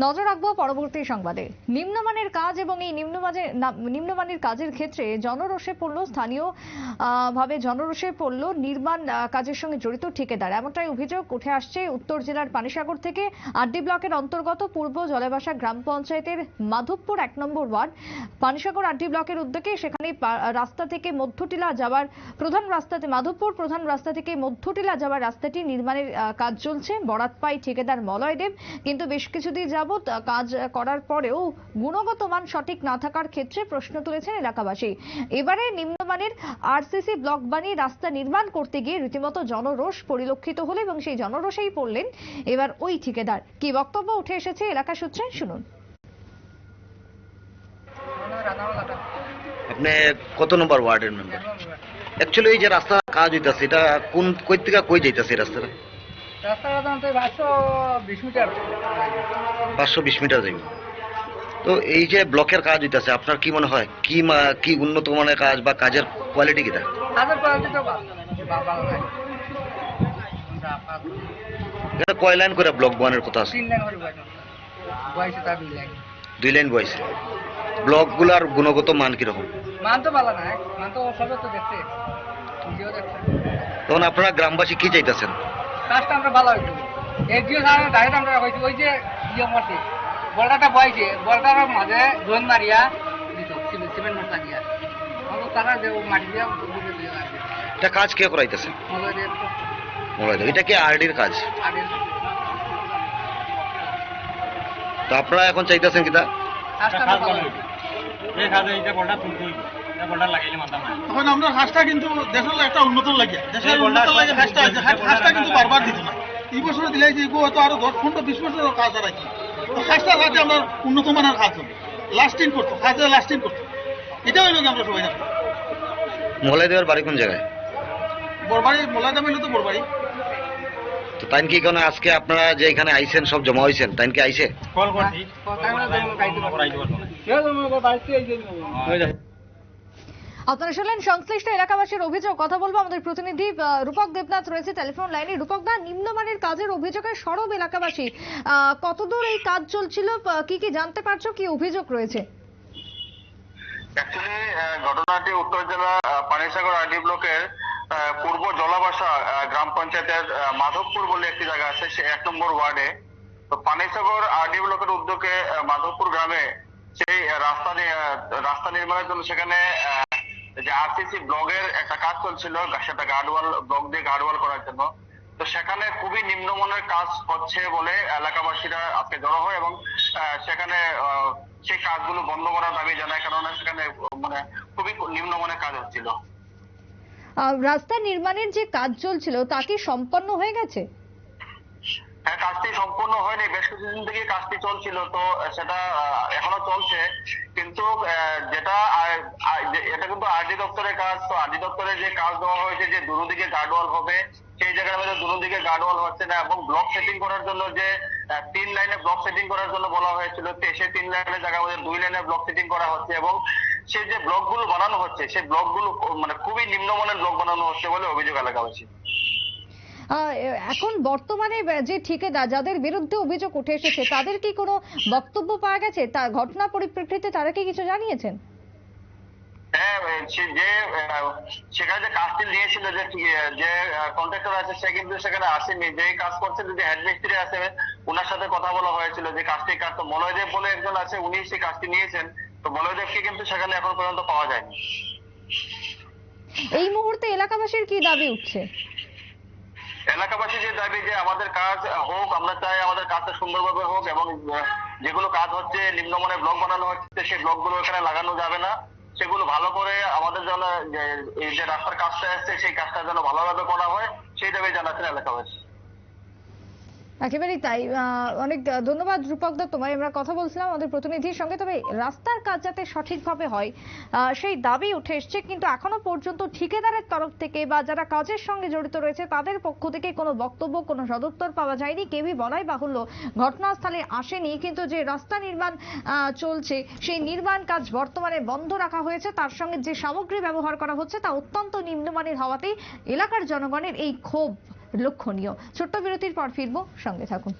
নজর রাখবো পরবর্তী সংবাদে। নিম্নমানের কাজ এবং এই নিম্নমানের কাজের ক্ষেত্রে জনরোষে পড়ল নির্মাণ কাজের সঙ্গে জড়িত ঠিকাদার। এমনটাই অভিযোগ উঠে আসছে উত্তর জেলার পানিসাগর থেকে। আরডি ব্লকের অন্তর্গত পূর্ব জলাবাসা গ্রাম পঞ্চায়েতের মাধবপুর 1 নম্বর ওয়ার্ড পানিসাগর আরডি ব্লকের উদ্যোগে সেখানে রাস্তা থেকে মধ্যটিলা যাওয়ার প্রধান রাস্তাতে মাধবপুর প্রধান রাস্তা থেকে মধ্যটিলা যাওয়ার রাস্তাটি নির্মাণের কাজ চলছে। বরাত পাই ঠিকাদার মলয় দেব, কিন্তু বেশ কিছুদিন যাবত কাজ করার পরেও গুণগত মান সঠিক না থাকার ক্ষেত্রে প্রশ্ন তুলেছেন এলাকাবাসী। এবারে নিম্নমানের আরসিসি ব্লক বানিয়ে রাস্তা নির্মাণ করতে গিয়ে রীতিমতো জনরোষ পরিলক্ষিত হলো এবং সেই জনরোষেই পড়লেন এবার ওই ঠিকাদার। কি বক্তব্য উঠে এসেছে এলাকা সূত্রে শুনুন। আপনি কত নম্বর ওয়ার্ডের মেম্বার? অ্যাকচুয়ালি এই যে রাস্তা কাজ হইতাছে এটা কোন কই থেকে কই যাইতাছে রাস্তাটা? রাস্তাটা তো 520 মিটার। 520 মিটার যাইব। তো এই যে ব্লকের কাজ হইতাছে আপনার কি মনে হয় কি উন্নত মানের কাজ বা কাজের কোয়ালিটি কিটা? কাজের কোয়ালিটি তো ভালো। এটা কয় লাইন করে ব্লক বানানোর কথা আছে? 3 লাইন করে বয়সে তার 2 লাইন। 2 লাইন বয়সে। ব্লকগুলোর গুণগত মান কি রকম? মান তো ভালো না, মান তো সবে তো দেখতে ভিডিও দেখতে। তখন আপনারা গ্রামবাসী কি চাইতেছেন? কাজটা আমরা ভালো হইতো। এডিও স্যার ডাইরেক্ট আমরা কইছি ওই যে মতে বলটাটা বয়সে বলটার মাঝে জয়েন মারিয়া দিত সিমেন্ট মশলা দিয়া। অত তারা যে মাটি দিয়া বুঝে দিয়ে রাখবে। এটা কাজ কে করাইতেছে? মোবাইল। এটা কি আরডির কাজ? তো আপনারা এখন চাইতেছেন কিটা? কাজটা ভালো হইতো। এই কাজে এইটা বলটা তুলতে হইব। এটা বলটা লাগাইলে মাথা না। এখন আমরা কাজটা কিন্তু দেশের একটা উন্নত লাগিয়া দেশের উন্নত লাগে কাজটা আছে, কাজটা কিন্তু বারবার দিত না। এই বছর দিলে যে হয়তো আরো 10-15-20 বছরের কাজ আর কি। তো কাজটা যাতে আমরা উন্নত মানের কাজ হবে, লাস্টিং করতো, কাজে লাস্টিং করতো, এটা হইল আমরা সবাই জানি। মোলাই দেওয়ার বাড়ি কোন জায়গায়? বড়বাড়ি মোলাদাম হইলো তো বড়বাড়ি। তো তাই কি কারণে আজকে আপনারা যে এখানে আইছেন সব জমা হয়েছেন তাই কি আইছে? কল করছি। আপনারা শুনলেন সংশ্লিষ্ট এলাকাবাসীর অভিযোগ। কথা বলবো আমাদের প্রতিনিধি রূপক দেবনাথ রয়েছে টেলিফোন লাইনে। রূপক দা, নিম্নমানের কাজের অভিযোগে সরব এলাকাবাসী, কতদূর এই কাজ চলছিল, কি কি জানতে পারছো, কি অভিযোগ রয়েছে? অ্যাকচুয়ালি ঘটনাটি উত্তর জেলা পানিসাগর আরডি ব্লকের পূর্ব জলাবাসা গ্রাম পঞ্চায়েতের মাধবপুর বলে একটি জায়গা আছে, সে 1 নম্বর ওয়ার্ডে। তো পানিসাগর আরডি ব্লকের উদ্যোগে মাধবপুর গ্রামে সেই রাস্তা নির্মাণের জন্য সেখানে যে আরসিসি ব্লকের একটা কাজ চলছিল, সেটা গার্ডওয়াল ব্লক দিয়ে গার্ডওয়াল করার জন্য। তো সেখানে খুবই নিম্নমানের কাজ হচ্ছে বলে এলাকাবাসীরা আজকে জড়ো হয় এবং সেখানে সেই কাজগুলো বন্ধ করার দাবি জানায়, কেননা সেখানে মানে খুবই নিম্নমানের কাজ হচ্ছিল। রাস্তা নির্মাণের যে কাজ চলছিল তা কি সম্পন্ন হয়ে গেছে? হ্যাঁ, কাজটি সম্পূর্ণ হয়নি, বেশ কিছুদিন থেকে কাজটি চলছিল। তো সেটা এখনো চলছে, কিন্তু এটা কিন্তু আরডি দপ্তরের কাজ। তো আরডি দপ্তরে যে কাজ দেওয়া হয়েছে যে দুদিকে গার্ডওয়াল হবে, সেই জায়গার মধ্যে দুদিকে গার্ডওয়াল হচ্ছে না এবং ব্লক সেটিং করার জন্য যে 3 লাইনে ব্লক সেটিং করার জন্য বলা হয়েছিল, সেই 3 লাইনের জায়গার মধ্যে 2 লাইনে ব্লক সেটিং করা হচ্ছে এবং সেই যে ব্লকগুলো বানানো হচ্ছে সেই ব্লকগুলো মানে খুবই নিম্নমানের ব্লক বানানো হচ্ছে বলে অভিযোগ এলাকাবাসী। এখন বর্তমানে যে ঠিকাদার যাদের বিরুদ্ধে অভিযোগ উঠে এসেছে তাদের কি কোনো বক্তব্য পাওয়া গেছে? তার ঘটনা পরিপ্রেক্ষিতে তারা কি কিছু জানিয়েছেন? হ্যাঁ, সেখানে যে কাজটি নিয়েছিল যে কন্ট্রাক্টর আছে সে কিন্তু সেখানে আসেনি। যে কাজ করছে যদি হেড মিস্ত্রি আছে ওনার সাথে কথা বলা হয়েছিল যে কাজটি কাজ। তো মলয়দেব বলে একজন আছে, উনি সেই কাজটি নিয়েছেন। তো মলয়দেবকে কিন্তু সেখানে এখন পর্যন্ত পাওয়া যায়নি। এই মুহূর্তে এলাকাবাসীর কি দাবি উঠছে? এলাকাবাসী যে দাবি যে আমাদের কাজ হোক, আমরা চাই আমাদের কাজটা সুন্দরভাবে হোক এবং যেগুলো কাজ হচ্ছে নিম্নমানের ব্লক বানানো হচ্ছে সেই ব্লকগুলো এখানে লাগানো যাবে না, সেগুলো ভালো করে আমাদের জন্য এই যে রাস্তার কাজটা আসছে সেই কাজটা যেন ভালোভাবে করা হয় সেই দাবি জানাচ্ছেন এলাকাবাসী। একেবারেই তাই। অনেক ধন্যবাদ রূপক দা, তোমায় আমরা কথা বলছিলাম আমাদের প্রতিনিধির সঙ্গে। তবে রাস্তার কাজ যাতে সঠিকভাবে হয় সেই দাবি উঠে এসছে, কিন্তু এখনো পর্যন্ত ঠিকাদারের তরফ থেকে বা যারা কাজের সঙ্গে জড়িত রয়েছে তাদের পক্ষ থেকে কোনো বক্তব্য, কোনো সদুত্তর পাওয়া যায়নি। কেউই বলাই বাহুল্য ঘটনাস্থলে আসেনি, কিন্তু যে রাস্তা নির্মাণ চলছে সেই নির্মাণ কাজ বর্তমানে বন্ধ রাখা হয়েছে। তার সঙ্গে যে সামগ্রী ব্যবহার করা হচ্ছে তা অত্যন্ত নিম্নমানের হওয়াতেই এলাকার জনগণের এই ক্ষোভ লক্ষণীয়। ছোট্ট বিরতির পর ফিরবো, সঙ্গে থাকুন।